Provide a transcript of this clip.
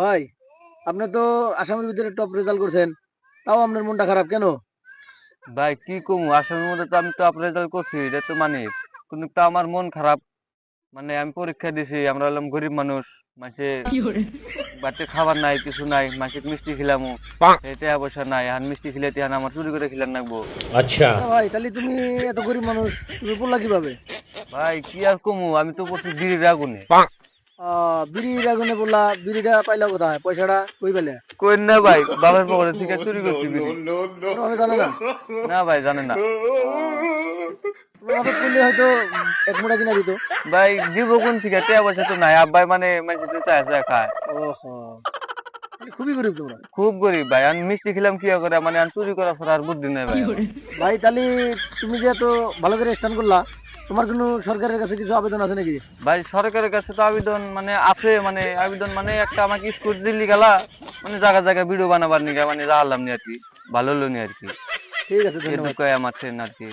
ভাই, আপনি তো আসামের ভিতরে টপ রেজাল্ট করছেন, তাও আপনার মনটা খারাপ কেন? ভাই কি কমু আসামের মধ্যে তো আমি টপ রেজাল্ট করছি, এটা তো মানি। কিন্তু তা আমার মন খারাপ। মানে আমি পরীক্ষা দিছি, আমরা হলাম গরিব মানুষ। মাঝে বাড়িতে খাবার নাই, কিছু নাই, মাঝে মিষ্টি খিলামু, টাকা পয়সা নাই, হান মিষ্টি খিলাইতে হান আমার চুরি করে খিলান লাগবো। अच्छा। আচ্ছা ভাই, তাহলে তুমি এত গরিব মানুষ, তুমি পড়লা কিভাবে? ভাই কি আর কমু, আমি তো পড়ছি বিড়ির আগুনে। বিড়ির আগুনে পড়লা, বিড়িটা পাইলা কোথায়? পয়সাটা কই পেলে? কই না ভাই, বাবার পকেটে থেকে চুরি করছি বিড়ি। কোনোভাবে জানে না? না ভাই, জানে না। তোমার বাপে করলে হয়তো এক মুঠা কিনা দিত। ভাই দিব কোন থেকে, টাকা পয়সা তো নাই, আব্বাই মানে মানুষের চায় চায় খায়। ওহো, তাহলে খুবই গরিব তোমরা। খুব গরিব ভাই, আমি মিষ্টি খেলাম কি করে, মানে আমি চুরি করা ছাড়া আর বুদ্ধি নাই ভাই আমার। ভাই তাহলে তুমি যে এত ভালো করে স্টান্ট করলা, তোমার কোনো সরকারের কাছে কিছু আবেদন আছে নাকি? ভাই সরকারের কাছে তো আবেদন মানে আছে, মানে আবেদন মানে একটা আমাকে স্কুটি দিল্লি গেলা, মানে জায়গা জায়গায় ভিডিও বানাবার নিগা, মানে জানলাম নি আর কি, ভালো হলো নি আর কি। ঠিক আছে, ধন্যবাদ। এটুকুই আমার ট্রেন আর কি।